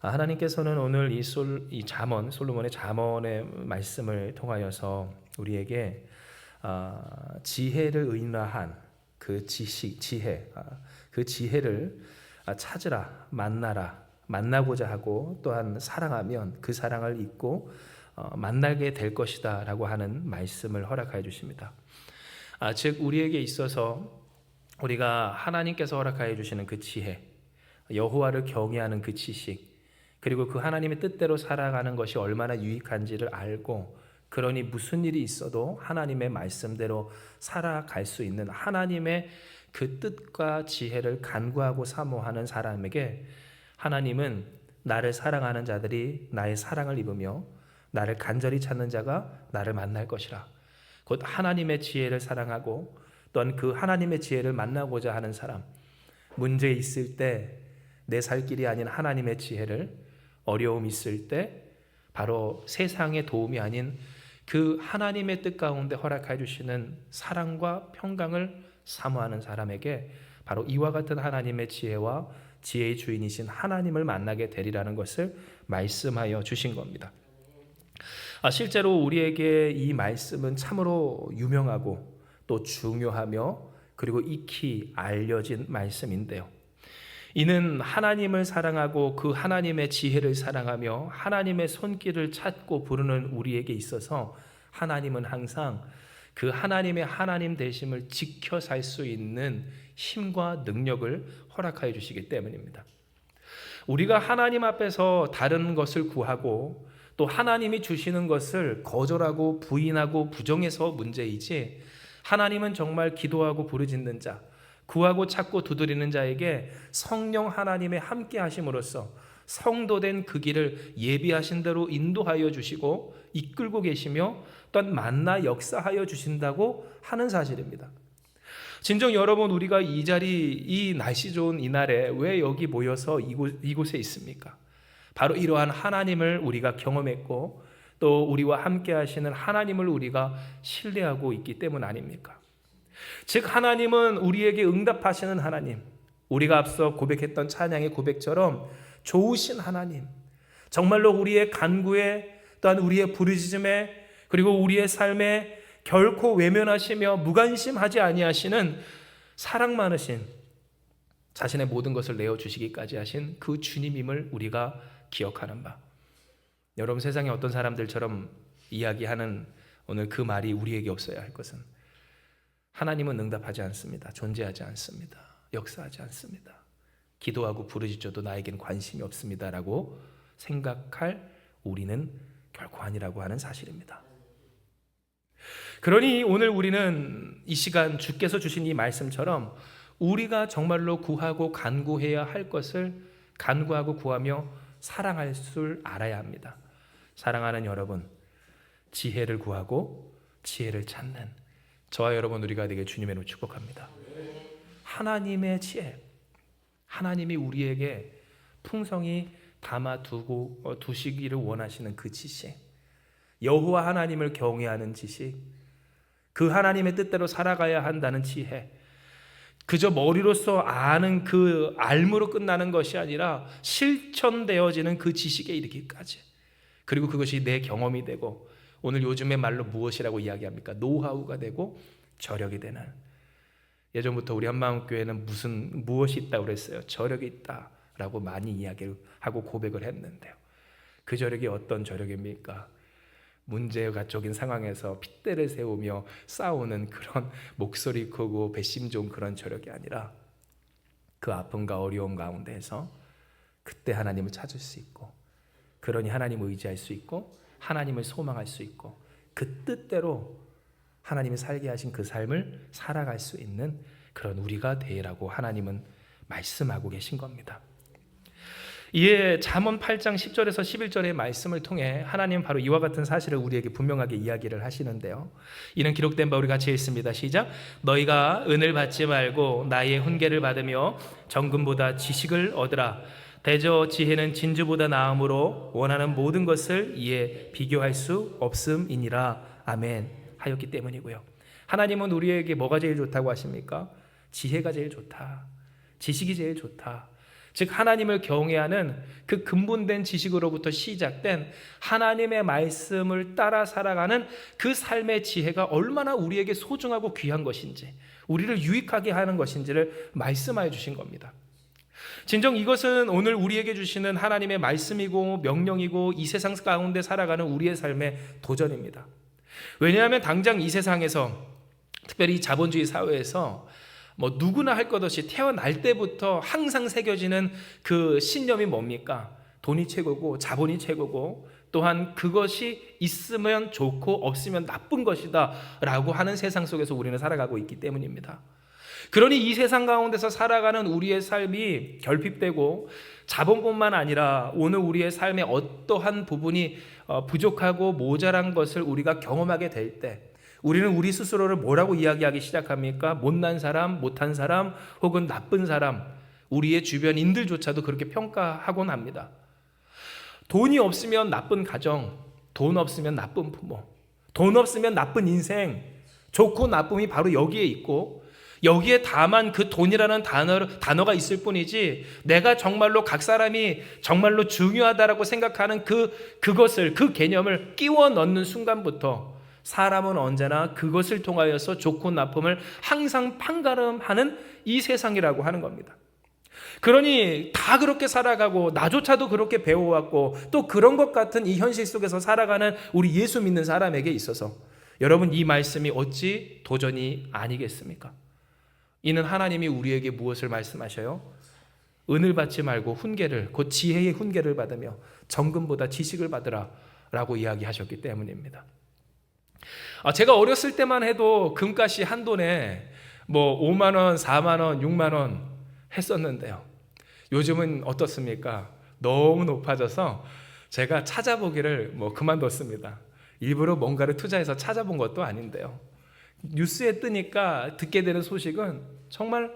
하나님께서는 오늘 이 잠언, 솔로몬의 잠언의 말씀을 통하여서 우리에게 지혜를 의인화한 그 지혜, 그 지혜를 찾으라, 만나고자 하고 또한 사랑하면 그 사랑을 잊고 만나게 될 것이다 라고 하는 말씀을 허락하여 주십니다. 즉 우리에게 있어서 우리가 하나님께서 허락하여 주시는 그 지혜, 여호와를 경외하는 그 지식, 그리고 그 하나님의 뜻대로 살아가는 것이 얼마나 유익한지를 알고, 그러니 무슨 일이 있어도 하나님의 말씀대로 살아갈 수 있는 하나님의 그 뜻과 지혜를 간구하고 사모하는 사람에게 하나님은 나를 사랑하는 자들이 나의 사랑을 입으며 나를 간절히 찾는 자가 나를 만날 것이라. 곧 하나님의 지혜를 사랑하고 또한 그 하나님의 지혜를 만나고자 하는 사람, 문제 있을 때 내 살 길이 아닌 하나님의 지혜를, 어려움 있을 때 바로 세상의 도움이 아닌 그 하나님의 뜻 가운데 허락해 주시는 사랑과 평강을 사모하는 사람에게 바로 이와 같은 하나님의 지혜와 지혜의 주인이신 하나님을 만나게 되리라는 것을 말씀하여 주신 겁니다. 실제로 우리에게 이 말씀은 참으로 유명하고 또 중요하며 그리고 익히 알려진 말씀인데요. 이는 하나님을 사랑하고 그 하나님의 지혜를 사랑하며 하나님의 손길을 찾고 부르는 우리에게 있어서 하나님은 항상 그 하나님의 하나님 되심을 지켜 살 수 있는 힘과 능력을 허락하여 주시기 때문입니다. 우리가 하나님 앞에서 다른 것을 구하고 또 하나님이 주시는 것을 거절하고 부인하고 부정해서 문제이지, 하나님은 정말 기도하고 부르짖는 자, 구하고 찾고 두드리는 자에게 성령 하나님의 함께 하심으로써 성도된 그 길을 예비하신 대로 인도하여 주시고 이끌고 계시며 또한 만나 역사하여 주신다고 하는 사실입니다. 진정 여러분, 우리가 이 자리, 이 날씨 좋은 이날에 왜 여기 모여서 이곳에 있습니까? 바로 이러한 하나님을 우리가 경험했고 또 우리와 함께 하시는 하나님을 우리가 신뢰하고 있기 때문 아닙니까? 즉 하나님은 우리에게 응답하시는 하나님, 우리가 앞서 고백했던 찬양의 고백처럼 좋으신 하나님, 정말로 우리의 간구에 또한 우리의 부르짖음에 그리고 우리의 삶에 결코 외면하시며 무관심하지 아니하시는 사랑 많으신, 자신의 모든 것을 내어주시기까지 하신 그 주님임을 우리가 기억하는 바, 여러분 세상에 어떤 사람들처럼 이야기하는 오늘 그 말이 우리에게 없어야 할 것은, 하나님은 응답하지 않습니다. 존재하지 않습니다. 역사하지 않습니다. 기도하고 부르짖어도 나에겐 관심이 없습니다라고 생각할 우리는 결코 아니라고 하는 사실입니다. 그러니 오늘 우리는 이 시간 주께서 주신 이 말씀처럼 우리가 정말로 구하고 간구해야 할 것을 간구하고 구하며 사랑할 줄 알아야 합니다. 사랑하는 여러분, 지혜를 구하고 지혜를 찾는 저와 여러분 우리가 되게 주님으로 축복합니다. 하나님의 지혜, 하나님이 우리에게 풍성히 담아두고 두시기를 원하시는 그 지식, 여호와 하나님을 경외하는 지식, 그 하나님의 뜻대로 살아가야 한다는 지혜, 그저 머리로서 아는 그 알무로 끝나는 것이 아니라 실천되어지는 그 지식에 이르기까지, 그리고 그것이 내 경험이 되고 오늘 요즘의 말로 무엇이라고 이야기합니까? 노하우가 되고 저력이 되는, 예전부터 우리 한마음교회는 무엇이 있다고 그랬어요? 저력이 있다라고 많이 이야기를 하고 고백을 했는데요. 그 저력이 어떤 저력입니까? 문제가 적인 상황에서 핏대를 세우며 싸우는 그런 목소리 크고 배심 좋은 그런 저력이 아니라 그 아픔과 어려움 가운데에서 그때 하나님을 찾을 수 있고, 그러니 하나님을 의지할 수 있고 하나님을 소망할 수 있고 그 뜻대로 하나님이 살게 하신 그 삶을 살아갈 수 있는 그런 우리가 되라고 하나님은 말씀하고 계신 겁니다. 이에 잠언 8장 10절에서 11절의 말씀을 통해 하나님은 바로 이와 같은 사실을 우리에게 분명하게 이야기를 하시는데요. 이는 기록된 바 우리 같이 읽습니다. 시작. 너희가 은을 받지 말고 나의 훈계를 받으며 정금보다 지식을 얻으라. 대저 지혜는 진주보다 나음으로 원하는 모든 것을 이에 비교할 수 없음이니라. 아멘. 하였기 때문이고요. 하나님은 우리에게 뭐가 제일 좋다고 하십니까? 지혜가 제일 좋다. 지식이 제일 좋다. 즉 하나님을 경외하는 그 근본된 지식으로부터 시작된 하나님의 말씀을 따라 살아가는 그 삶의 지혜가 얼마나 우리에게 소중하고 귀한 것인지, 우리를 유익하게 하는 것인지를 말씀하여 주신 겁니다. 진정 이것은 오늘 우리에게 주시는 하나님의 말씀이고 명령이고 이 세상 가운데 살아가는 우리의 삶의 도전입니다. 왜냐하면 당장 이 세상에서, 특별히 자본주의 사회에서 누구나 할 것 없이 태어날 때부터 항상 새겨지는 그 신념이 뭡니까? 돈이 최고고 자본이 최고고 또한 그것이 있으면 좋고 없으면 나쁜 것이다 라고 하는 세상 속에서 우리는 살아가고 있기 때문입니다. 그러니 이 세상 가운데서 살아가는 우리의 삶이 결핍되고 자본뿐만 아니라 오늘 우리의 삶의 어떠한 부분이 부족하고 모자란 것을 우리가 경험하게 될 때 우리는 우리 스스로를 뭐라고 이야기하기 시작합니까? 못난 사람, 못한 사람, 혹은 나쁜 사람, 우리의 주변인들조차도 그렇게 평가하곤 합니다. 돈이 없으면 나쁜 가정, 돈 없으면 나쁜 부모, 돈 없으면 나쁜 인생, 좋고 나쁨이 바로 여기에 있고 여기에 다만 그 돈이라는 단어가 있을 뿐이지 내가 정말로 각 사람이 정말로 중요하다라고 생각하는 그것을, 그 개념을 끼워 넣는 순간부터 사람은 언제나 그것을 통하여서 좋고 나쁨을 항상 판가름하는 이 세상이라고 하는 겁니다. 그러니 다 그렇게 살아가고 나조차도 그렇게 배워왔고 또 그런 것 같은 이 현실 속에서 살아가는 우리 예수 믿는 사람에게 있어서 여러분, 이 말씀이 어찌 도전이 아니겠습니까? 이는 하나님이 우리에게 무엇을 말씀하셔요? 은을 받지 말고 훈계를, 곧 지혜의 훈계를 받으며 정금보다 지식을 받으라 라고 이야기하셨기 때문입니다. 제가 어렸을 때만 해도 금값이 한 돈에 5만 원, 4만 원, 6만 원 했었는데요. 요즘은 어떻습니까? 너무 높아져서 제가 찾아보기를 그만뒀습니다. 일부러 뭔가를 투자해서 찾아본 것도 아닌데요. 뉴스에 뜨니까 듣게 되는 소식은 정말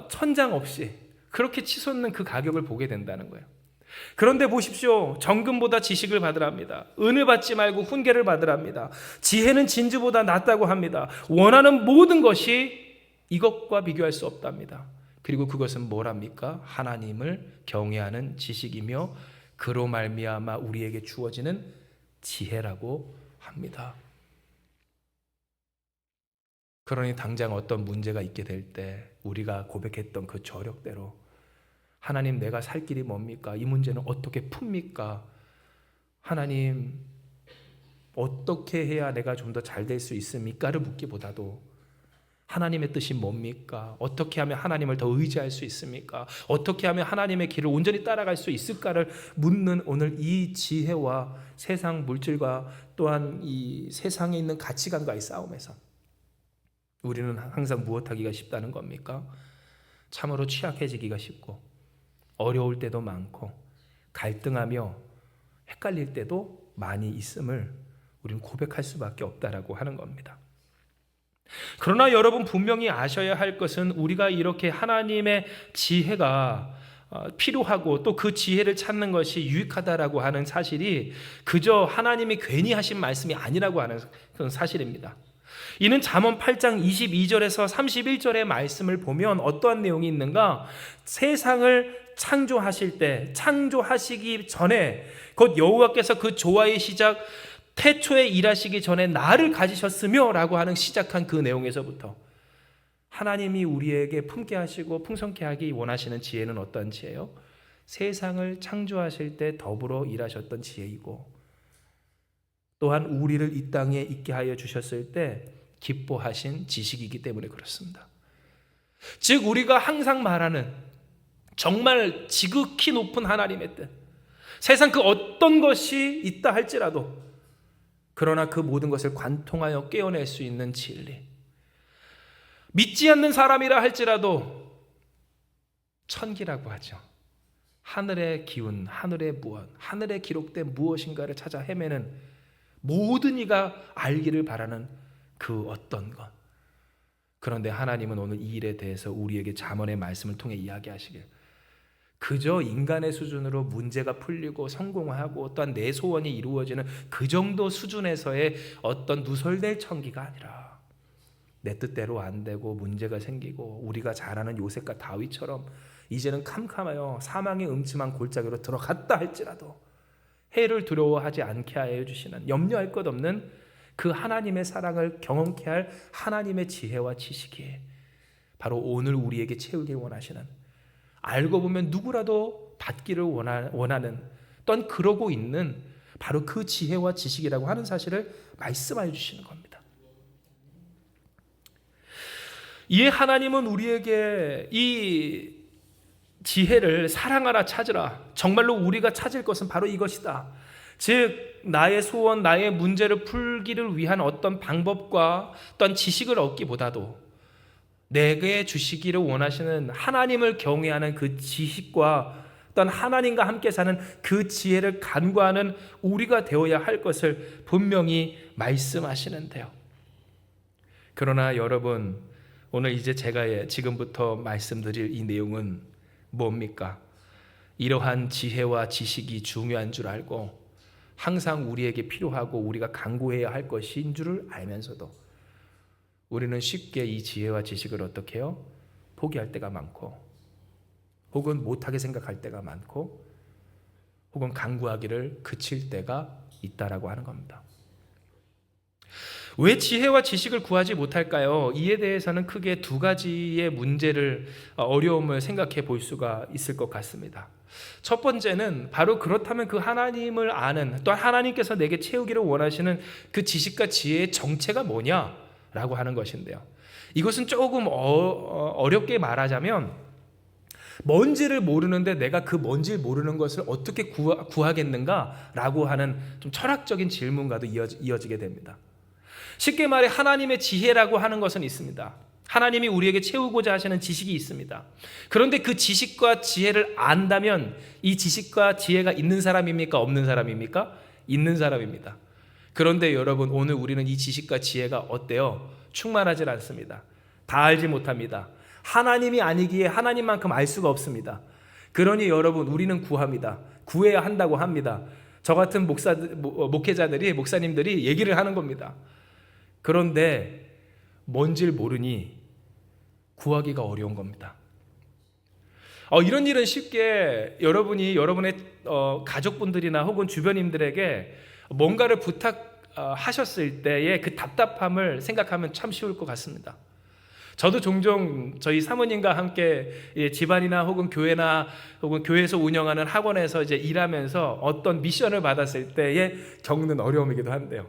천장 없이 그렇게 치솟는 그 가격을 보게 된다는 거예요. 그런데 보십시오. 정금보다 지식을 받으랍니다. 은을 받지 말고 훈계를 받으랍니다. 지혜는 진주보다 낫다고 합니다. 원하는 모든 것이 이것과 비교할 수 없답니다. 그리고 그것은 뭐랍니까? 하나님을 경외하는 지식이며 그로 말미암아 우리에게 주어지는 지혜라고 합니다. 그러니 당장 어떤 문제가 있게 될 때 우리가 고백했던 그 저력대로 하나님, 내가 살 길이 뭡니까? 이 문제는 어떻게 풉니까? 하나님, 어떻게 해야 내가 좀 더 잘 될 수 있습니까?를 묻기보다도 하나님의 뜻이 뭡니까? 어떻게 하면 하나님을 더 의지할 수 있습니까? 어떻게 하면 하나님의 길을 온전히 따라갈 수 있을까를 묻는 오늘 이 지혜와 세상 물질과 또한 이 세상에 있는 가치관과의 싸움에서 우리는 항상 무엇하기가 쉽다는 겁니까? 참으로 취약해지기가 쉽고 어려울 때도 많고 갈등하며 헷갈릴 때도 많이 있음을 우리는 고백할 수밖에 없다라고 하는 겁니다. 그러나 여러분, 분명히 아셔야 할 것은 우리가 이렇게 하나님의 지혜가 필요하고 또 그 지혜를 찾는 것이 유익하다라고 하는 사실이 그저 하나님이 괜히 하신 말씀이 아니라고 하는 그런 사실입니다. 이는 잠언 8장 22절에서 31절의 말씀을 보면 어떠한 내용이 있는가? 세상을 창조하실 때, 창조하시기 전에 곧 여호와께서 그 조화의 시작 태초에 일하시기 전에 나를 가지셨으며 라고 하는 시작한 그 내용에서부터 하나님이 우리에게 품게 하시고 풍성케 하기 원하시는 지혜는 어떤 지혜요? 세상을 창조하실 때 더불어 일하셨던 지혜이고 또한 우리를 이 땅에 있게 하여 주셨을 때 기뻐하신 지식이기 때문에 그렇습니다. 즉 우리가 항상 말하는 정말 지극히 높은 하나님의 뜻, 세상 그 어떤 것이 있다 할지라도 그러나 그 모든 것을 관통하여 깨어낼 수 있는 진리, 믿지 않는 사람이라 할지라도 천기라고 하죠. 하늘의 기운, 하늘의 무엇, 하늘에 기록된 무엇인가를 찾아 헤매는 모든 이가 알기를 바라는 그 어떤 것. 그런데 하나님은 오늘 이 일에 대해서 우리에게 잠언의 말씀을 통해 이야기하시길, 그저 인간의 수준으로 문제가 풀리고 성공하고 또한 내 소원이 이루어지는 그 정도 수준에서의 어떤 누설될 천기가 아니라 내 뜻대로 안 되고 문제가 생기고 우리가 잘 아는 요셉과 다윗처럼 이제는 캄캄하여 사망의 음침한 골짜기로 들어갔다 할지라도 해를 두려워하지 않게 하여 주시는, 염려할 것 없는 그 하나님의 사랑을 경험케 할 하나님의 지혜와 지식이 바로 오늘 우리에게 채우길 원하시는, 알고 보면 누구라도 받기를 원하는, 또한 그러고 있는 바로 그 지혜와 지식이라고 하는 사실을 말씀하여 주시는 겁니다. 이에 하나님은 우리에게 이 지혜를 사랑하라, 찾으라, 정말로 우리가 찾을 것은 바로 이것이다. 즉 나의 소원, 나의 문제를 풀기를 위한 어떤 방법과 또한 지식을 얻기보다도 내게 주시기를 원하시는 하나님을 경외하는 그 지식과 또한 하나님과 함께 사는 그 지혜를 간구하는 우리가 되어야 할 것을 분명히 말씀하시는데요. 그러나 여러분, 오늘 이제 제가 지금부터 말씀드릴 이 내용은 뭡니까? 이러한 지혜와 지식이 중요한 줄 알고 항상 우리에게 필요하고 우리가 간구해야 할 것인 줄을 알면서도 우리는 쉽게 이 지혜와 지식을 어떻게 해요? 포기할 때가 많고, 혹은 못하게 생각할 때가 많고, 혹은 간구하기를 그칠 때가 있다라고 하는 겁니다. 왜 지혜와 지식을 구하지 못할까요? 이에 대해서는 크게 두 가지의 문제를, 어려움을 생각해 볼 수가 있을 것 같습니다. 첫 번째는 바로 그렇다면 그 하나님을 아는, 또 하나님께서 내게 채우기를 원하시는 그 지식과 지혜의 정체가 뭐냐라고 하는 것인데요. 이것은 조금 어렵게 말하자면, 뭔지를 모르는데 내가 그 뭔지를 모르는 것을 어떻게 구하겠는가라고 하는 좀 철학적인 질문과도 이어지게 됩니다. 쉽게 말해 하나님의 지혜라고 하는 것은 있습니다. 하나님이 우리에게 채우고자 하시는 지식이 있습니다. 그런데 그 지식과 지혜를 안다면 이 지식과 지혜가 있는 사람입니까? 없는 사람입니까? 있는 사람입니다. 그런데 여러분, 오늘 우리는 이 지식과 지혜가 어때요? 충만하지 않습니다. 다 알지 못합니다. 하나님이 아니기에 하나님만큼 알 수가 없습니다. 그러니 여러분, 우리는 구합니다. 구해야 한다고 합니다. 저 같은 목회자들이, 목사님들이 얘기를 하는 겁니다. 그런데 뭔지를 모르니 구하기가 어려운 겁니다. 이런 일은 쉽게 여러분이 여러분의 가족분들이나 혹은 주변인들에게 뭔가를 부탁하셨을 때의 그 답답함을 생각하면 참 쉬울 것 같습니다. 저도 종종 저희 사모님과 함께 집안이나 혹은 교회나 혹은 교회에서 운영하는 학원에서 이제 일하면서 어떤 미션을 받았을 때에 겪는 어려움이기도 한데요.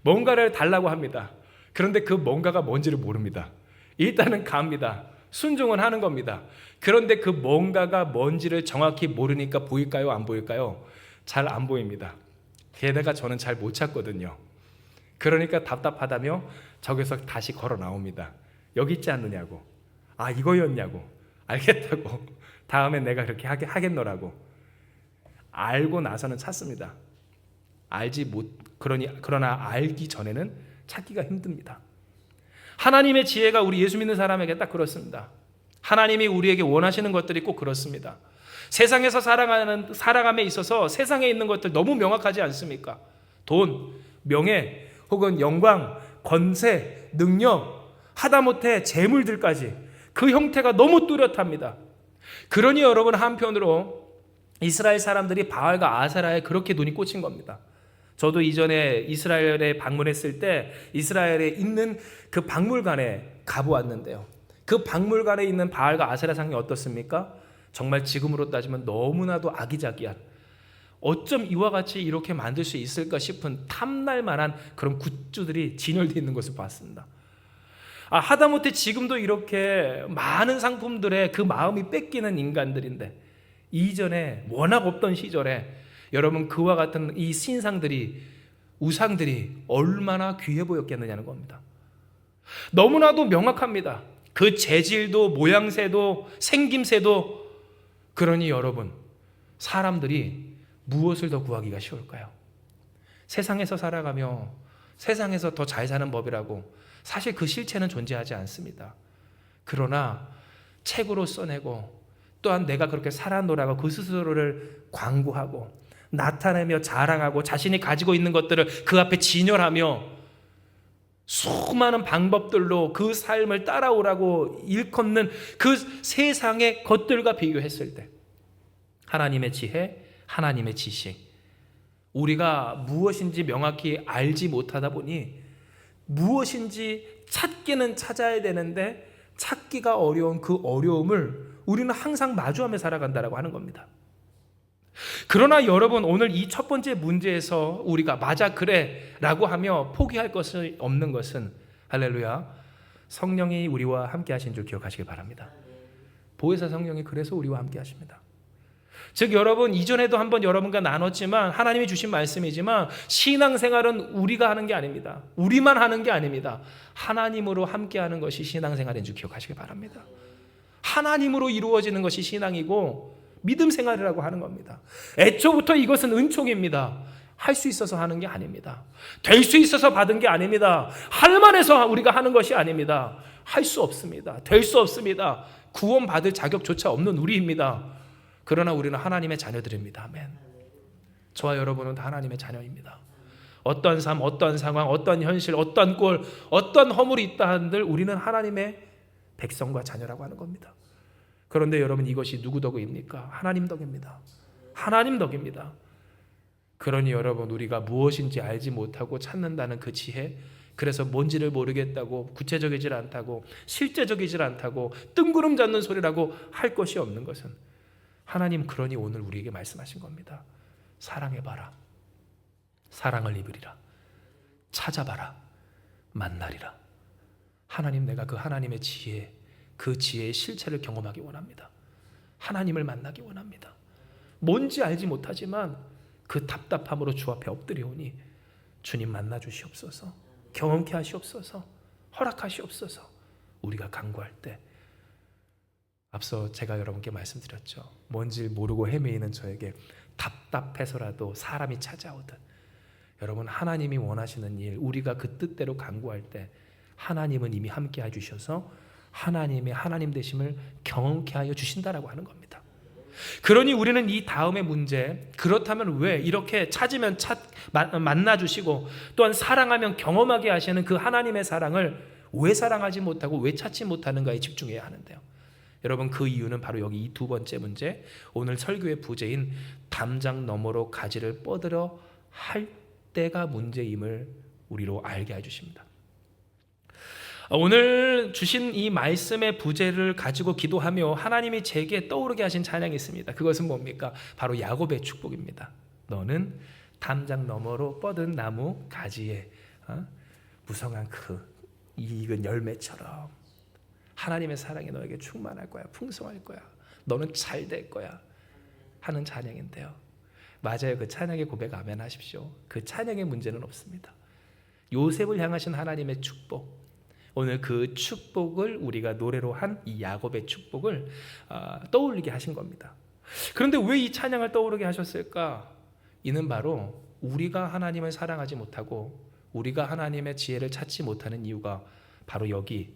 뭔가를 달라고 합니다. 그런데 그 뭔가가 뭔지를 모릅니다. 일단은 갑니다. 순종은 하는 겁니다. 그런데 그 뭔가가 뭔지를 정확히 모르니까 보일까요? 안 보일까요? 잘 안 보입니다. 게다가 저는 잘 못 찾거든요. 그러니까 답답하다며 저기서 다시 걸어 나옵니다. 여기 있지 않느냐고. 아, 이거였냐고. 알겠다고. 다음에 내가 그렇게 하겠노라고. 알고 나서는 찾습니다. 그러나 알기 전에는 찾기가 힘듭니다. 하나님의 지혜가 우리 예수 믿는 사람에게 딱 그렇습니다. 하나님이 우리에게 원하시는 것들이 꼭 그렇습니다. 세상에서 살아감에 있어서 세상에 있는 것들 너무 명확하지 않습니까? 돈, 명예, 혹은 영광, 권세, 능력, 하다못해 재물들까지 그 형태가 너무 뚜렷합니다. 그러니 여러분, 한편으로 이스라엘 사람들이 바알과 아세라에 그렇게 눈이 꽂힌 겁니다. 저도 이전에 이스라엘에 방문했을 때 이스라엘에 있는 그 박물관에 가보았는데요. 그 박물관에 있는 바알과 아세라 상이 어떻습니까? 정말 지금으로 따지면 너무나도 아기자기한, 어쩜 이와 같이 이렇게 만들 수 있을까 싶은 탐날 만한 그런 굿즈들이 진열되어 있는 것을 봤습니다. 하다못해 지금도 이렇게 많은 상품들에 그 마음이 뺏기는 인간들인데, 이전에 워낙 없던 시절에 여러분, 그와 같은 이 신상들이, 우상들이 얼마나 귀해 보였겠느냐는 겁니다. 너무나도 명확합니다. 그 재질도 모양새도 생김새도. 그러니 여러분, 사람들이 무엇을 더 구하기가 쉬울까요? 세상에서 살아가며 세상에서 더 잘 사는 법이라고 사실 그 실체는 존재하지 않습니다. 그러나 책으로 써내고, 또한 내가 그렇게 살아노라고 그 스스로를 광고하고 나타내며 자랑하고 자신이 가지고 있는 것들을 그 앞에 진열하며 수많은 방법들로 그 삶을 따라오라고 일컫는 그 세상의 것들과 비교했을 때 하나님의 지혜, 하나님의 지식, 우리가 무엇인지 명확히 알지 못하다 보니 무엇인지 찾기는 찾아야 되는데 찾기가 어려운 그 어려움을 우리는 항상 마주하며 살아간다라고 하는 겁니다. 그러나 여러분, 오늘 이 첫 번째 문제에서 우리가 맞아 그래 라고 하며 포기할 것이 없는 것은, 할렐루야, 성령이 우리와 함께 하신 줄 기억하시길 바랍니다. 보혜사 성령이 그래서 우리와 함께 하십니다. 즉 여러분, 이전에도 한번 여러분과 나눴지만 하나님이 주신 말씀이지만 신앙생활은 우리가 하는 게 아닙니다. 우리만 하는 게 아닙니다. 하나님으로 함께하는 것이 신앙생활인 줄 기억하시길 바랍니다. 하나님으로 이루어지는 것이 신앙이고 믿음 생활이라고 하는 겁니다. 애초부터 이것은 은총입니다. 할 수 있어서 하는 게 아닙니다. 될 수 있어서 받은 게 아닙니다. 할 만해서 우리가 하는 것이 아닙니다. 할 수 없습니다. 될 수 없습니다. 구원받을 자격조차 없는 우리입니다. 그러나 우리는 하나님의 자녀들입니다. 아멘. 저와 여러분은 다 하나님의 자녀입니다. 어떤 삶, 어떤 상황, 어떤 현실, 어떤 꼴, 어떤 허물이 있다 한들 우리는 하나님의 백성과 자녀라고 하는 겁니다. 그런데 여러분, 이것이 누구 덕입니까? 하나님 덕입니다. 하나님 덕입니다. 그러니 여러분, 우리가 무엇인지 알지 못하고 찾는다는 그 지혜, 그래서 뭔지를 모르겠다고, 구체적이질 않다고, 실제적이질 않다고, 뜬구름 잡는 소리라고 할 것이 없는 것은, 하나님 그러니 오늘 우리에게 말씀하신 겁니다. 사랑해봐라. 사랑을 입으리라. 찾아봐라. 만나리라. 하나님, 내가 그 하나님의 지혜, 그 지혜의 실체를 경험하기 원합니다. 하나님을 만나기 원합니다. 뭔지 알지 못하지만 그 답답함으로 주 앞에 엎드려오니 주님 만나 주시옵소서, 경험케 하시옵소서, 허락하시옵소서. 우리가 간구할 때, 앞서 제가 여러분께 말씀드렸죠. 뭔지 모르고 헤매이는 저에게 답답해서라도 사람이 찾아오듯, 여러분, 하나님이 원하시는 일, 우리가 그 뜻대로 간구할 때 하나님은 이미 함께 해주셔서 하나님의 하나님 되심을 경험케 하여 주신다라고 하는 겁니다. 그러니 우리는 이 다음의 문제, 그렇다면 왜 이렇게 찾으면 만나 주시고 또한 사랑하면 경험하게 하시는 그 하나님의 사랑을 왜 사랑하지 못하고 왜 찾지 못하는가에 집중해야 하는데요. 여러분, 그 이유는 바로 여기 이 두 번째 문제, 오늘 설교의 부제인 담장 너머로 가지를 뻗으려 할 때가 문제임을 우리로 알게 해주십니다. 오늘 주신 이 말씀의 부제를 가지고 기도하며 하나님이 제게 떠오르게 하신 찬양이 있습니다. 그것은 뭡니까? 바로 야곱의 축복입니다. 너는 담장 너머로 뻗은 나무 가지에 무성한 그 익은 열매처럼 하나님의 사랑이 너에게 충만할 거야. 풍성할 거야. 너는 잘 될 거야. 하는 찬양인데요. 맞아요. 그 찬양의 고백 아멘 하십시오. 그 찬양의 문제는 없습니다. 요셉을 향하신 하나님의 축복, 오늘 그 축복을 우리가 노래로 한 이 야곱의 축복을 떠올리게 하신 겁니다. 그런데 왜 이 찬양을 떠오르게 하셨을까? 이는 바로 우리가 하나님을 사랑하지 못하고 우리가 하나님의 지혜를 찾지 못하는 이유가 바로 여기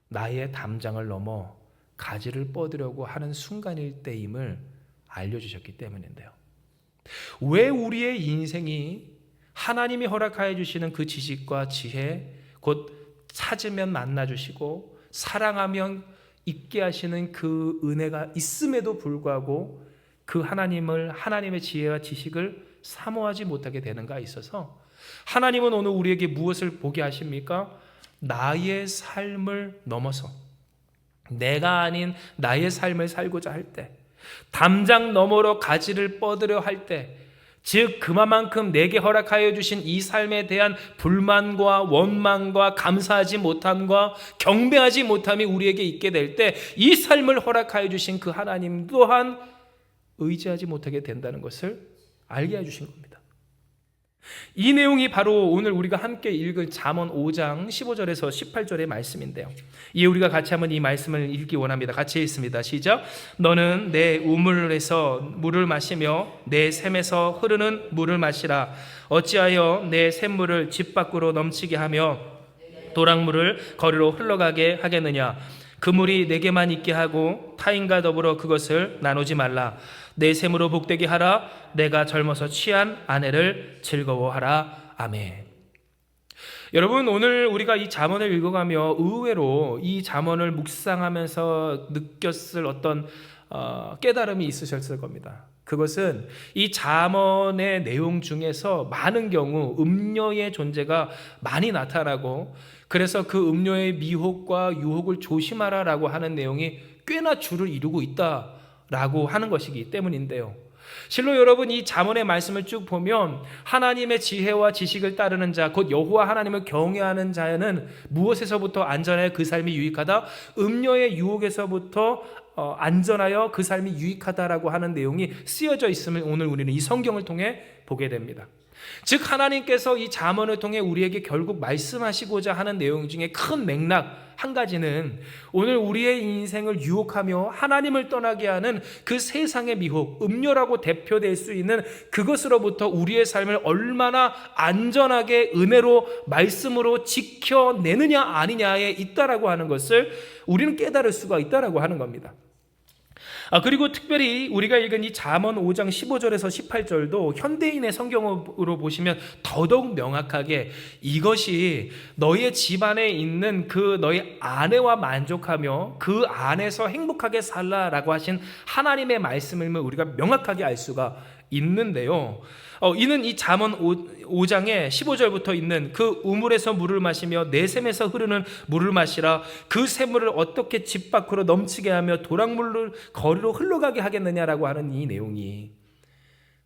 나의 담장을 넘어 가지를 뻗으려고 하는 순간일 때임을 알려주셨기 때문인데요. 왜 우리의 인생이 하나님이 허락하여 주시는 그 지식과 지혜, 곧 찾으면 만나주시고 사랑하면 있게 하시는 그 은혜가 있음에도 불구하고 그 하나님의 지혜와 지식을 사모하지 못하게 되는가 있어서, 하나님은 오늘 우리에게 무엇을 보게 하십니까? 나의 삶을 넘어서 내가 아닌 나의 삶을 살고자 할 때, 담장 너머로 가지를 뻗으려 할 때, 즉 그만큼 내게 허락하여 주신 이 삶에 대한 불만과 원망과 감사하지 못함과 경배하지 못함이 우리에게 있게 될 때 이 삶을 허락하여 주신 그 하나님 또한 의지하지 못하게 된다는 것을 알게 해주신 겁니다. 이 내용이 바로 오늘 우리가 함께 읽은 잠언 5장 15절에서 18절의 말씀인데요. 이에 우리가 같이 한번 이 말씀을 읽기 원합니다. 같이 읽습니다. 시작. 너는 내 우물에서 물을 마시며 내 샘에서 흐르는 물을 마시라. 어찌하여 내 샘물을 집 밖으로 넘치게 하며 도랑물을 거리로 흘러가게 하겠느냐. 그 물이 내게만 있게 하고 타인과 더불어 그것을 나누지 말라. 내 샘으로 복되게 하라. 내가 젊어서 취한 아내를 즐거워하라. 아멘. 여러분, 오늘 우리가 이 잠언을 읽어가며 의외로 이 잠언을 묵상하면서 느꼈을 어떤 깨달음이 있으셨을 겁니다. 그것은 이 잠언의 내용 중에서 많은 경우 음료의 존재가 많이 나타나고, 그래서 그 음료의 미혹과 유혹을 조심하라라고 하는 내용이 꽤나 주를 이루고 있다라고 하는 것이기 때문인데요. 실로 여러분, 이 잠언의 말씀을 쭉 보면 하나님의 지혜와 지식을 따르는 자, 곧 여호와 하나님을 경외하는 자는 무엇에서부터 안전하여 그 삶이 유익하다? 음료의 유혹에서부터 안전하여 그 삶이 유익하다라고 하는 내용이 쓰여져 있음을 오늘 우리는 이 성경을 통해 보게 됩니다. 즉, 하나님께서 이 잠언을 통해 우리에게 결국 말씀하시고자 하는 내용 중에 큰 맥락 한 가지는, 오늘 우리의 인생을 유혹하며 하나님을 떠나게 하는 그 세상의 미혹, 음료라고 대표될 수 있는 그것으로부터 우리의 삶을 얼마나 안전하게 은혜로 말씀으로 지켜내느냐 아니냐에 있다라고 하는 것을 우리는 깨달을 수가 있다라고 하는 겁니다. 그리고 특별히 우리가 읽은 이 잠언 5장 15절에서 18절도 현대인의 성경으로 보시면 더더욱 명확하게 이것이 너희의 집안에 있는 그 너희 아내와 만족하며 그 안에서 행복하게 살라라고 하신 하나님의 말씀을 우리가 명확하게 알 수가 있는데요. 이는 이 잠언 5장에 15절부터 있는 그 우물에서 물을 마시며 내 샘에서 흐르는 물을 마시라. 그 샘물을 어떻게 집 밖으로 넘치게 하며 도랑물을 거리로 흘러가게 하겠느냐라고 하는 이 내용이,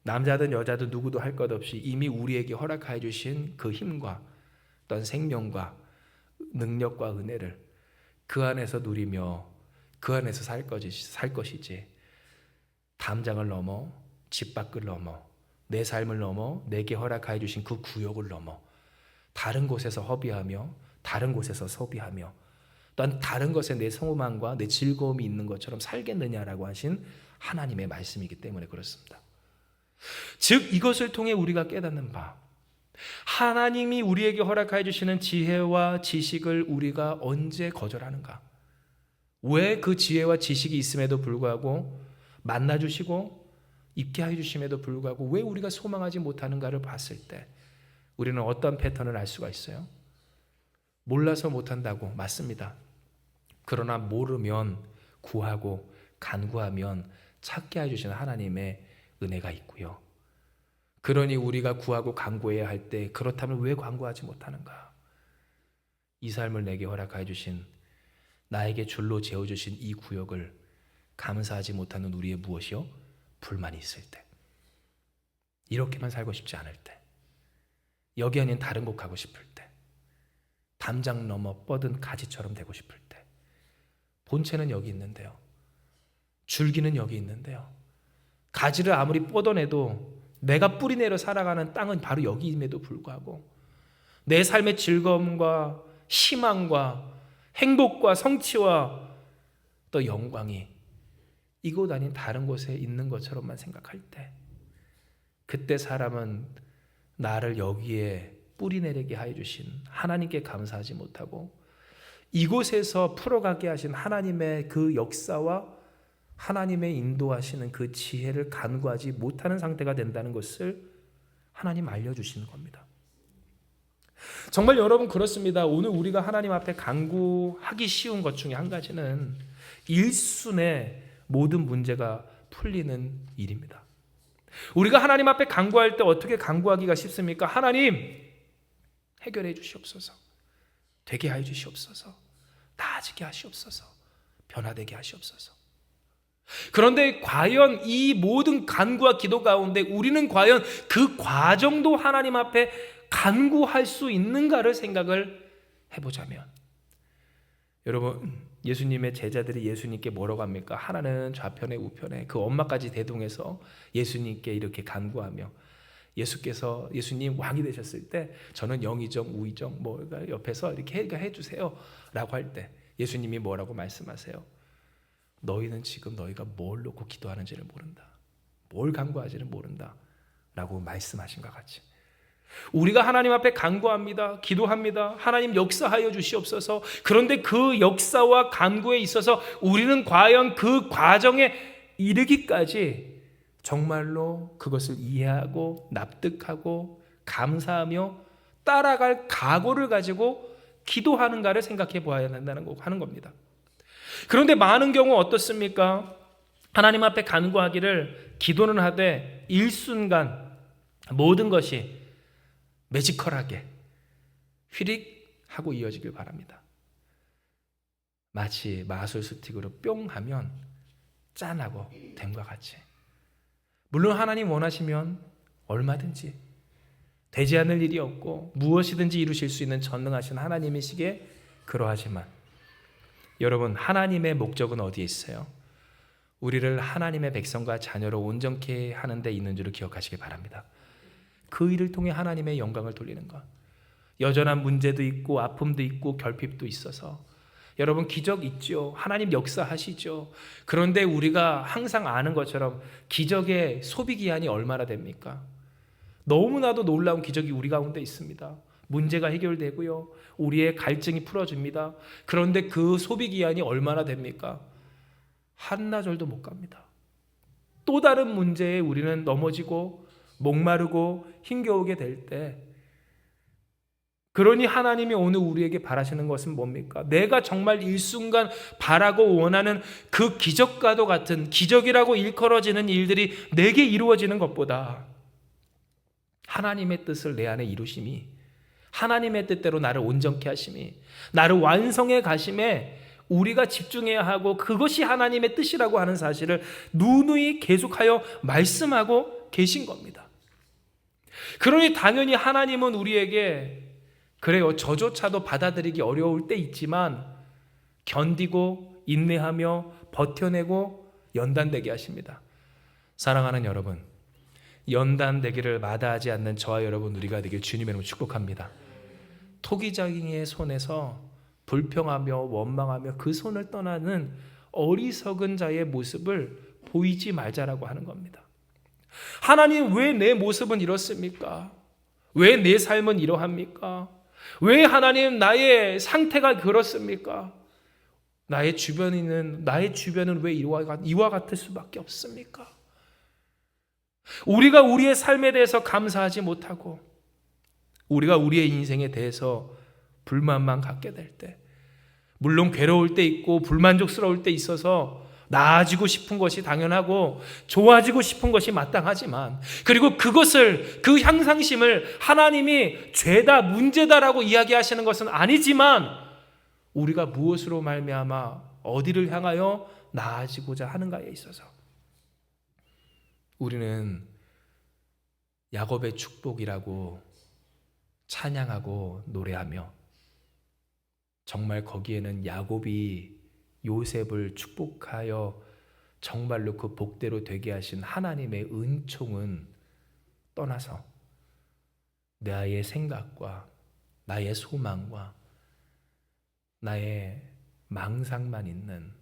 남자든 여자든 누구도 할 것 없이 이미 우리에게 허락하여 주신 그 힘과 어떤 생명과 능력과 은혜를 그 안에서 누리며 그 안에서 살 것이지, 담장을 넘어 집 밖을 넘어 내 삶을 넘어 내게 허락하여 주신 그 구역을 넘어 다른 곳에서 허비하며 다른 곳에서 소비하며 또한 다른 것에 내 소망과 내 즐거움이 있는 것처럼 살겠느냐라고 하신 하나님의 말씀이기 때문에 그렇습니다. 즉, 이것을 통해 우리가 깨닫는 바, 하나님이 우리에게 허락하여 주시는 지혜와 지식을 우리가 언제 거절하는가? 왜 그 지혜와 지식이 있음에도 불구하고 만나주시고 있게 해주심에도 불구하고 왜 우리가 소망하지 못하는가를 봤을 때 우리는 어떤 패턴을 알 수가 있어요? 몰라서 못한다고, 맞습니다. 그러나 모르면 구하고 간구하면 찾게 해주시는 하나님의 은혜가 있고요. 그러니 우리가 구하고 간구해야 할 때, 그렇다면 왜 간구하지 못하는가? 이 삶을 내게 허락하여 주신, 나에게 줄로 재어주신 이 구역을 감사하지 못하는 우리의 무엇이요? 불만이 있을 때, 이렇게만 살고 싶지 않을 때, 여기 아닌 다른 곳 가고 싶을 때, 담장 넘어 뻗은 가지처럼 되고 싶을 때, 본체는 여기 있는데요, 줄기는 여기 있는데요, 가지를 아무리 뻗어내도 내가 뿌리 내려 살아가는 땅은 바로 여기임에도 불구하고 내 삶의 즐거움과 희망과 행복과 성취와 또 영광이 이곳 아닌 다른 곳에 있는 것처럼만 생각할 때, 그때 사람은 나를 여기에 뿌리 내리게 하여 주신 하나님께 감사하지 못하고 이곳에서 풀어가게 하신 하나님의 그 역사와 하나님의 인도하시는 그 지혜를 간구하지 못하는 상태가 된다는 것을 하나님 알려주시는 겁니다. 정말 여러분, 그렇습니다. 오늘 우리가 하나님 앞에 간구하기 쉬운 것 중에 한 가지는 일순에 모든 문제가 풀리는 일입니다. 우리가 하나님 앞에 간구할 때 어떻게 간구하기가 쉽습니까? 하나님, 해결해 주시옵소서, 되게 하여 주시옵소서, 나아지게 하시옵소서, 변화되게 하시옵소서. 그런데 과연 이 모든 간구와 기도 가운데 우리는 과연 그 과정도 하나님 앞에 간구할 수 있는가를 생각을 해보자면, 여러분, 예수님의 제자들이 예수님께 뭐라고 합니까? 하나는 좌편에 우편에, 그 엄마까지 대동해서 예수님께 이렇게 간구하며, 예수님 왕이 되셨을 때 저는 영의정 우의정 옆에서 이렇게 해주세요 라고 할 때 예수님이 뭐라고 말씀하세요? 너희는 지금 너희가 뭘 놓고 기도하는지를 모른다, 뭘 간구하지를 모른다 라고 말씀하신 것 같이, 우리가 하나님 앞에 간구합니다, 기도합니다, 하나님 역사하여 주시옵소서. 그런데 그 역사와 간구에 있어서 우리는 과연 그 과정에 이르기까지 정말로 그것을 이해하고 납득하고 감사하며 따라갈 각오를 가지고 기도하는가를 생각해 보아야 하는 겁니다. 그런데 많은 경우 어떻습니까? 하나님 앞에 간구하기를 기도는 하되 일순간 모든 것이 매지컬하게 휘릭 하고 이어지길 바랍니다. 마치 마술 스틱으로 뿅 하면 짠하고 됨과 같이. 물론 하나님 원하시면 얼마든지 되지 않을 일이 없고 무엇이든지 이루실 수 있는 전능하신 하나님이시기에 그러하지만 여러분, 하나님의 목적은 어디에 있어요? 우리를 하나님의 백성과 자녀로 온전케 하는 데 있는 줄을 기억하시기 바랍니다. 그 일을 통해 하나님의 영광을 돌리는 것. 여전한 문제도 있고 아픔도 있고 결핍도 있어서 여러분, 기적 있죠. 하나님 역사하시죠. 그런데 우리가 항상 아는 것처럼 기적의 소비 기한이 얼마나 됩니까? 너무나도 놀라운 기적이 우리 가운데 있습니다. 문제가 해결되고요. 우리의 갈증이 풀어집니다. 그런데 그 소비 기한이 얼마나 됩니까? 한나절도 못 갑니다. 또 다른 문제에 우리는 넘어지고 목마르고 힘겨우게 될 때, 그러니 하나님이 오늘 우리에게 바라시는 것은 뭡니까? 내가 정말 일순간 바라고 원하는 그 기적과도 같은 기적이라고 일컬어지는 일들이 내게 이루어지는 것보다 하나님의 뜻을 내 안에 이루심이, 하나님의 뜻대로 나를 온전케 하심이, 나를 완성해 가심에 우리가 집중해야 하고, 그것이 하나님의 뜻이라고 하는 사실을 누누이 계속하여 말씀하고 계신 겁니다. 그러니 당연히 하나님은 우리에게 그래요, 저조차도 받아들이기 어려울 때 있지만 견디고 인내하며 버텨내고 연단되게 하십니다. 사랑하는 여러분, 연단되기를 마다하지 않는 저와 여러분 우리가 되길 주님의 이름으로 축복합니다. 토기장이의 손에서 불평하며 원망하며 그 손을 떠나는 어리석은 자의 모습을 보이지 말자라고 하는 겁니다. 하나님, 왜 내 모습은 이렇습니까? 왜 내 삶은 이러합니까? 왜 하나님 나의 상태가 그렇습니까? 나의 주변은 왜 이와 같을 수밖에 없습니까? 우리가 우리의 삶에 대해서 감사하지 못하고 우리가 우리의 인생에 대해서 불만만 갖게 될 때, 물론 괴로울 때 있고 불만족스러울 때 있어서 나아지고 싶은 것이 당연하고 좋아지고 싶은 것이 마땅하지만, 그리고 그 향상심을 하나님이 죄다 문제다라고 이야기하시는 것은 아니지만, 우리가 무엇으로 말미암아 어디를 향하여 나아지고자 하는가에 있어서 우리는 야곱의 축복이라고 찬양하고 노래하며, 정말 거기에는 야곱이 요셉을 축복하여 정말로 그 복대로 되게 하신 하나님의 은총은 떠나서 나의 생각과 나의 소망과 나의 망상만 있는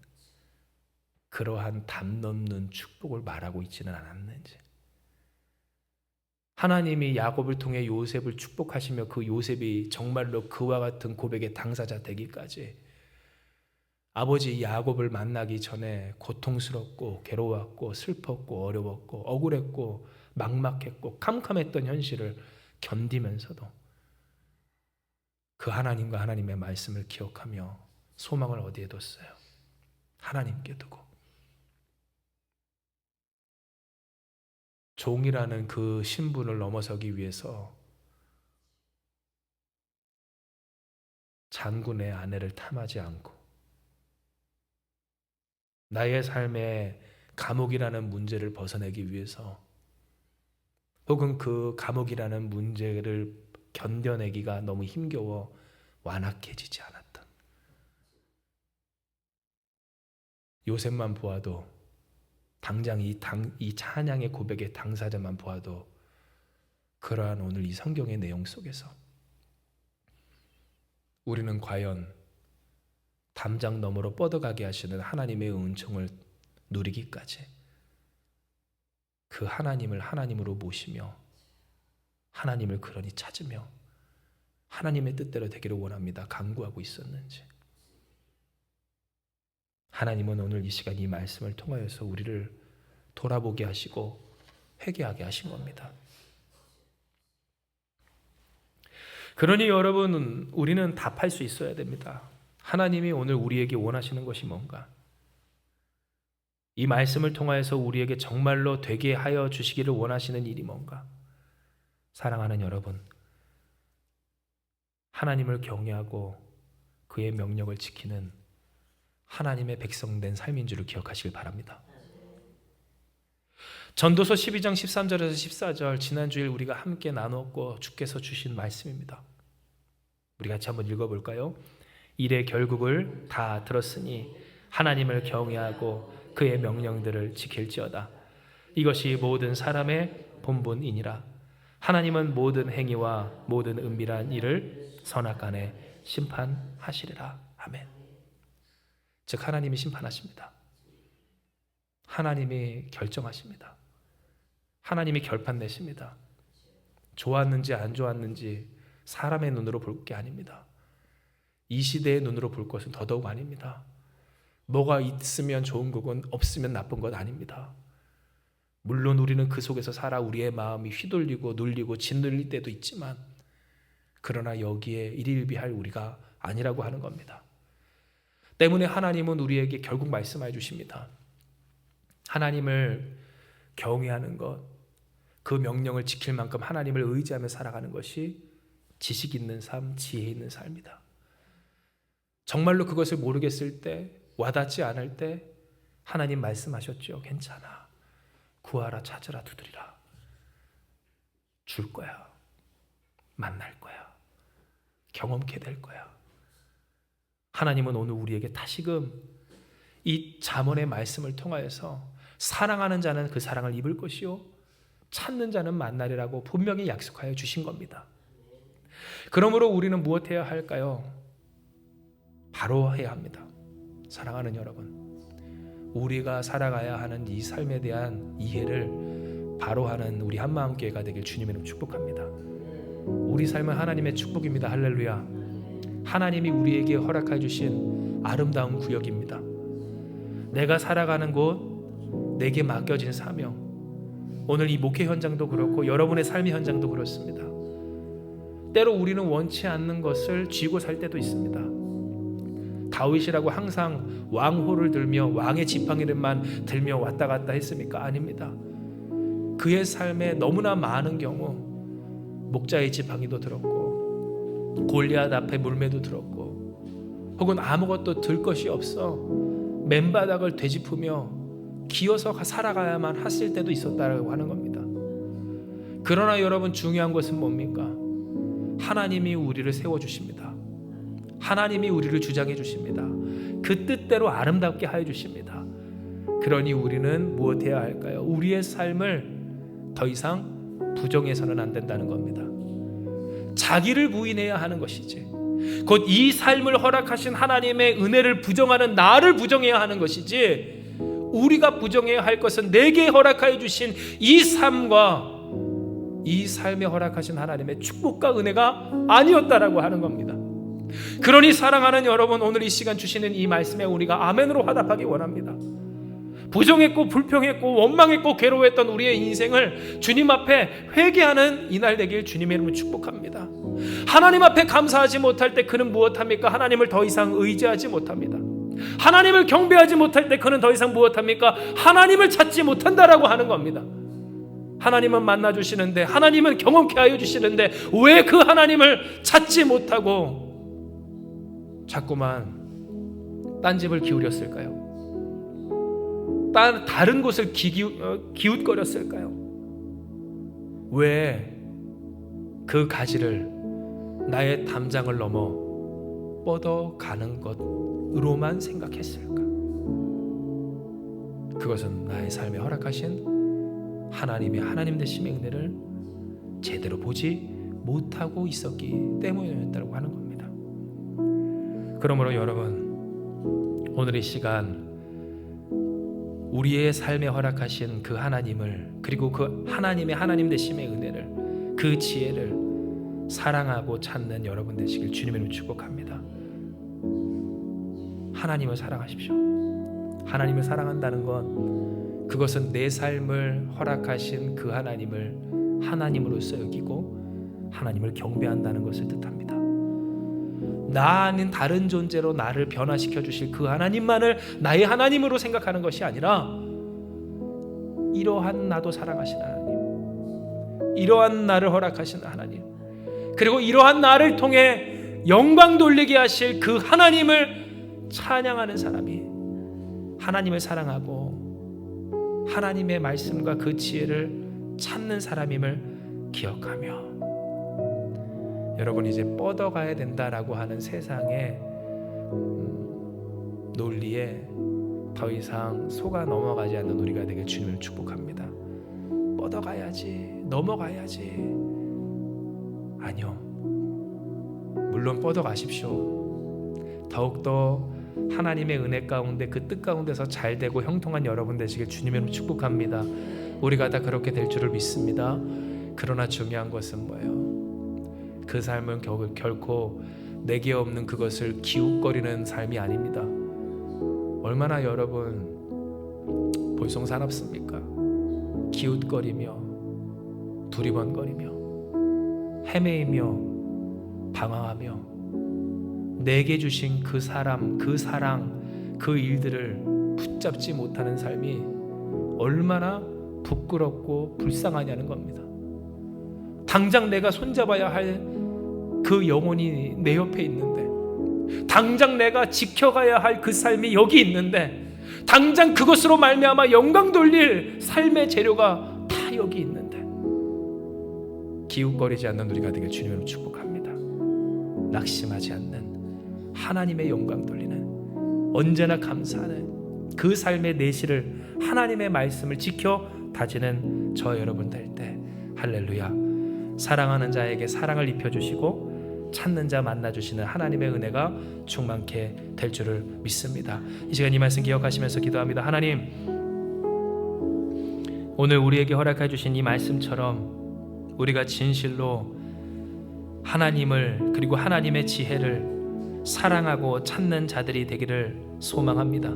그러한 담 넘는 축복을 말하고 있지는 않았는지, 하나님이 야곱을 통해 요셉을 축복하시며 그 요셉이 정말로 그와 같은 고백의 당사자 되기까지 아버지 야곱을 만나기 전에 고통스럽고 괴로웠고 슬펐고 어려웠고 억울했고 막막했고 캄캄했던 현실을 견디면서도 그 하나님과 하나님의 말씀을 기억하며 소망을 어디에 뒀어요? 하나님께 두고. 종이라는 그 신분을 넘어서기 위해서 장군의 아내를 탐하지 않고, 나의 삶에 감옥이라는 문제를 벗어내기 위해서, 혹은 그 감옥이라는 문제를 견뎌내기가 너무 힘겨워 완악해지지 않았던 요셉만 보아도, 당장 이 찬양의 고백의 당사자만 보아도 그러한 오늘 이 성경의 내용 속에서 우리는 과연 담장 너머로 뻗어가게 하시는 하나님의 은총을 누리기까지 그 하나님을 하나님으로 모시며 하나님을 그러니 찾으며 하나님의 뜻대로 되기를 원합니다 간구하고 있었는지. 하나님은 오늘 이 시간 이 말씀을 통하여서 우리를 돌아보게 하시고 회개하게 하신 겁니다. 그러니 여러분, 우리는 답할 수 있어야 됩니다. 하나님이 오늘 우리에게 원하시는 것이 뭔가? 이 말씀을 통하여서 우리에게 정말로 되게 하여 주시기를 원하시는 일이 뭔가? 사랑하는 여러분, 하나님을 경외하고 그의 명령을 지키는 하나님의 백성된 삶인 줄을 기억하시길 바랍니다. 전도서 12장 13절에서 14절, 지난주일 우리가 함께 나눴고 주께서 주신 말씀입니다. 우리 같이 한번 읽어볼까요? 일의 결국을 다 들었으니 하나님을 경외하고 그의 명령들을 지킬지어다. 이것이 모든 사람의 본분이니라. 하나님은 모든 행위와 모든 은밀한 일을 선악간에 심판하시리라. 아멘. 즉 하나님이 심판하십니다. 하나님이 결정하십니다. 하나님이 결판 내십니다. 좋았는지 안 좋았는지 사람의 눈으로 볼 게 아닙니다. 이 시대의 눈으로 볼 것은 더더욱 아닙니다. 뭐가 있으면 좋은 거건 없으면 나쁜 것 아닙니다. 물론 우리는 그 속에서 살아 우리의 마음이 휘둘리고 눌리고 짓눌릴 때도 있지만, 그러나 여기에 일일비할 우리가 아니라고 하는 겁니다. 때문에 하나님은 우리에게 결국 말씀해 주십니다. 하나님을 경외하는 것, 그 명령을 지킬 만큼 하나님을 의지하며 살아가는 것이 지식 있는 삶, 지혜 있는 삶이다. 정말로 그것을 모르겠을 때, 와닿지 않을 때 하나님 말씀하셨죠. 괜찮아. 구하라, 찾으라, 두드리라. 줄 거야. 만날 거야. 경험케 될 거야. 하나님은 오늘 우리에게 다시금 이 잠언의 말씀을 통하여서 사랑하는 자는 그 사랑을 입을 것이요 찾는 자는 만나리라고 분명히 약속하여 주신 겁니다. 그러므로 우리는 무엇해야 할까요? 바로 해야 합니다. 사랑하는 여러분, 우리가 살아가야 하는 이 삶에 대한 이해를 바로 하는 우리 한마음교회가 되길 주님의 이름으로 축복합니다. 우리 삶은 하나님의 축복입니다. 할렐루야. 하나님이 우리에게 허락해 주신 아름다운 구역입니다. 내가 살아가는 곳, 내게 맡겨진 사명, 오늘 이 목회 현장도 그렇고 여러분의 삶의 현장도 그렇습니다. 때로 우리는 원치 않는 것을 쥐고 살 때도 있습니다. 다윗이라고 항상 왕호를 들며 왕의 지팡이를만 들며 왔다 갔다 했습니까? 아닙니다. 그의 삶에 너무나 많은 경우 목자의 지팡이도 들었고 골리앗 앞에 물매도 들었고, 혹은 아무것도 들 것이 없어 맨바닥을 되짚으며 기어서 살아가야만 했을 때도 있었다고 하는 겁니다. 그러나 여러분, 중요한 것은 뭡니까? 하나님이 우리를 세워주십니다. 하나님이 우리를 주장해 주십니다. 그 뜻대로 아름답게 하여 주십니다. 그러니 우리는 무엇해야 할까요? 우리의 삶을 더 이상 부정해서는 안 된다는 겁니다. 자기를 부인해야 하는 것이지, 곧 이 삶을 허락하신 하나님의 은혜를 부정하는 나를 부정해야 하는 것이지, 우리가 부정해야 할 것은 내게 허락하여 주신 이 삶과 이 삶에 허락하신 하나님의 축복과 은혜가 아니었다라고 하는 겁니다. 그러니 사랑하는 여러분, 오늘 이 시간 주시는 이 말씀에 우리가 아멘으로 화답하기 원합니다. 부정했고 불평했고 원망했고 괴로워했던 우리의 인생을 주님 앞에 회개하는 이날 되길 주님의 이름으로 축복합니다. 하나님 앞에 감사하지 못할 때 그는 무엇합니까? 하나님을 더 이상 의지하지 못합니다. 하나님을 경배하지 못할 때 그는 더 이상 무엇합니까? 하나님을 찾지 못한다라고 하는 겁니다. 하나님은 만나주시는데, 하나님은 경험케 하여 주시는데 왜 그 하나님을 찾지 못하고 자꾸만 딴 집을 기울였을까요? 다른 곳을 기웃거렸을까요? 왜 그 가지를 나의 담장을 넘어 뻗어가는 것으로만 생각했을까? 그것은 나의 삶에 허락하신 하나님의 하나님 되심의 은혜를 제대로 보지 못하고 있었기 때문이었다고 하는 겁니다. 그러므로 여러분, 오늘 이 시간 우리의 삶에 허락하신 그 하나님을, 그리고 그 하나님의 하나님 되심의 은혜를, 그 지혜를 사랑하고 찾는 여러분 되시길 주님의 이름으로 축복합니다. 하나님을 사랑하십시오. 하나님을 사랑한다는 건, 그것은 내 삶을 허락하신 그 하나님을 하나님으로서 여기고 하나님을 경배한다는 것을 뜻합니다. 나는 다른 존재로 나를 변화시켜 주실 그 하나님만을 나의 하나님으로 생각하는 것이 아니라 이러한 나도 사랑하시는 하나님, 이러한 나를 허락하시는 하나님, 그리고 이러한 나를 통해 영광 돌리게 하실 그 하나님을 찬양하는 사람이 하나님을 사랑하고 하나님의 말씀과 그 지혜를 찾는 사람임을 기억하며, 여러분 이제 뻗어가야 된다라고 하는 세상의 논리에 더 이상 속아 넘어가지 않는 우리가 되길 주님을 축복합니다. 뻗어가야지, 넘어가야지. 아니요, 물론 뻗어가십시오. 더욱더 하나님의 은혜 가운데 그 뜻 가운데서 잘되고 형통한 여러분 되시길 주님을 축복합니다. 우리가 다 그렇게 될 줄을 믿습니다. 그러나 중요한 것은 뭐예요? 그 삶은 결코 내게 없는 그것을 기웃거리는 삶이 아닙니다. 얼마나 여러분 볼성사납습니까? 기웃거리며 두리번거리며 헤매이며 방황하며 내게 주신 그 사람, 그 사랑, 그 일들을 붙잡지 못하는 삶이 얼마나 부끄럽고 불쌍하냐는 겁니다. 당장 내가 손잡아야 할 그 영혼이 내 옆에 있는데, 당장 내가 지켜가야 할 그 삶이 여기 있는데, 당장 그것으로 말미암아 영광 돌릴 삶의 재료가 다 여기 있는데 기웃거리지 않는 우리가 되길 주님으로 축복합니다. 낙심하지 않는 하나님의 영광 돌리는, 언제나 감사하는 그 삶의 내실을 하나님의 말씀을 지켜 다지는 저 여러분 될 때, 할렐루야, 사랑하는 자에게 사랑을 입혀주시고 찾는 자 만나주시는 하나님의 은혜가 충만케 될 줄을 믿습니다. 이 시간 이 말씀 기억하시면서 기도합니다. 하나님, 오늘 우리에게 허락해 주신 이 말씀처럼 우리가 진실로 하나님을, 그리고 하나님의 지혜를 사랑하고 찾는 자들이 되기를 소망합니다.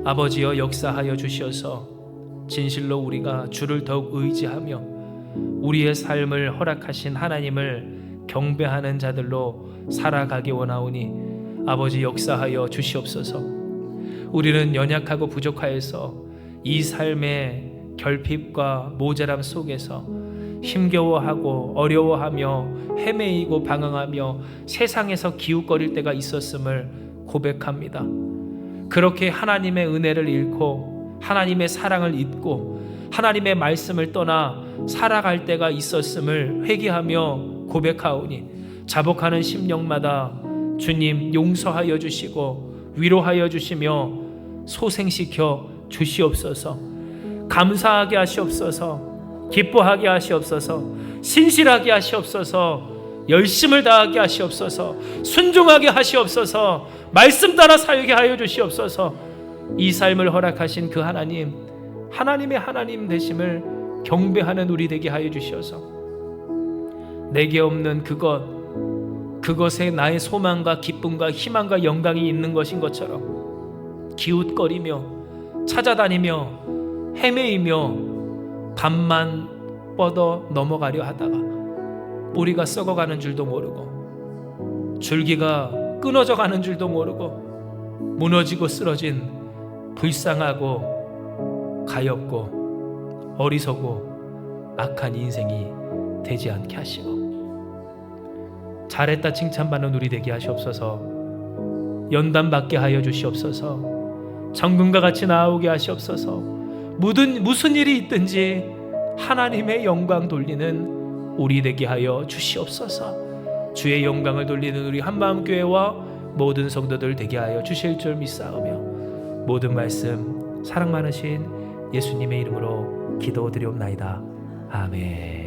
아버지여, 역사하여 주시어서 진실로 우리가 주를 더욱 의지하며 우리의 삶을 허락하신 하나님을 경배하는 자들로 살아가기 원하오니 아버지 역사하여 주시옵소서. 우리는 연약하고 부족하여서 이 삶의 결핍과 모자람 속에서 힘겨워하고 어려워하며 헤매이고 방황하며 세상에서 기웃거릴 때가 있었음을 고백합니다. 그렇게 하나님의 은혜를 잃고 하나님의 사랑을 잊고 하나님의 말씀을 떠나 살아갈 때가 있었음을 회개하며 고백하오니 자복하는 심령마다 주님 용서하여 주시고 위로하여 주시며 소생시켜 주시옵소서. 감사하게 하시옵소서. 기뻐하게 하시옵소서. 신실하게 하시옵소서. 열심을 다하게 하시옵소서. 순종하게 하시옵소서. 말씀 따라 살게 하여 주시옵소서. 이 삶을 허락하신 그 하나님, 하나님의 하나님 되심을 경배하는 우리 되게 하여 주시옵소서. 내게 없는 그것에 나의 소망과 기쁨과 희망과 영광이 있는 것인 것처럼 기웃거리며 찾아다니며 헤매이며 밤만 뻗어 넘어가려 하다가 뿌리가 썩어가는 줄도 모르고 줄기가 끊어져 가는 줄도 모르고 무너지고 쓰러진 불쌍하고 가엾고 어리석고 악한 인생이 되지 않게 하시고 잘했다 칭찬받는 우리 되게 하시옵소서. 연단받게 하여 주시옵소서. 정금과 같이 나오게 하시옵소서. 무슨 일이 있든지 하나님의 영광 돌리는 우리 되게 하여 주시옵소서. 주의 영광을 돌리는 우리 한마음교회와 모든 성도들 되게 하여 주실 줄 믿사오며 모든 말씀 사랑 많으신 예수님의 이름으로 기도드리옵나이다. 아멘.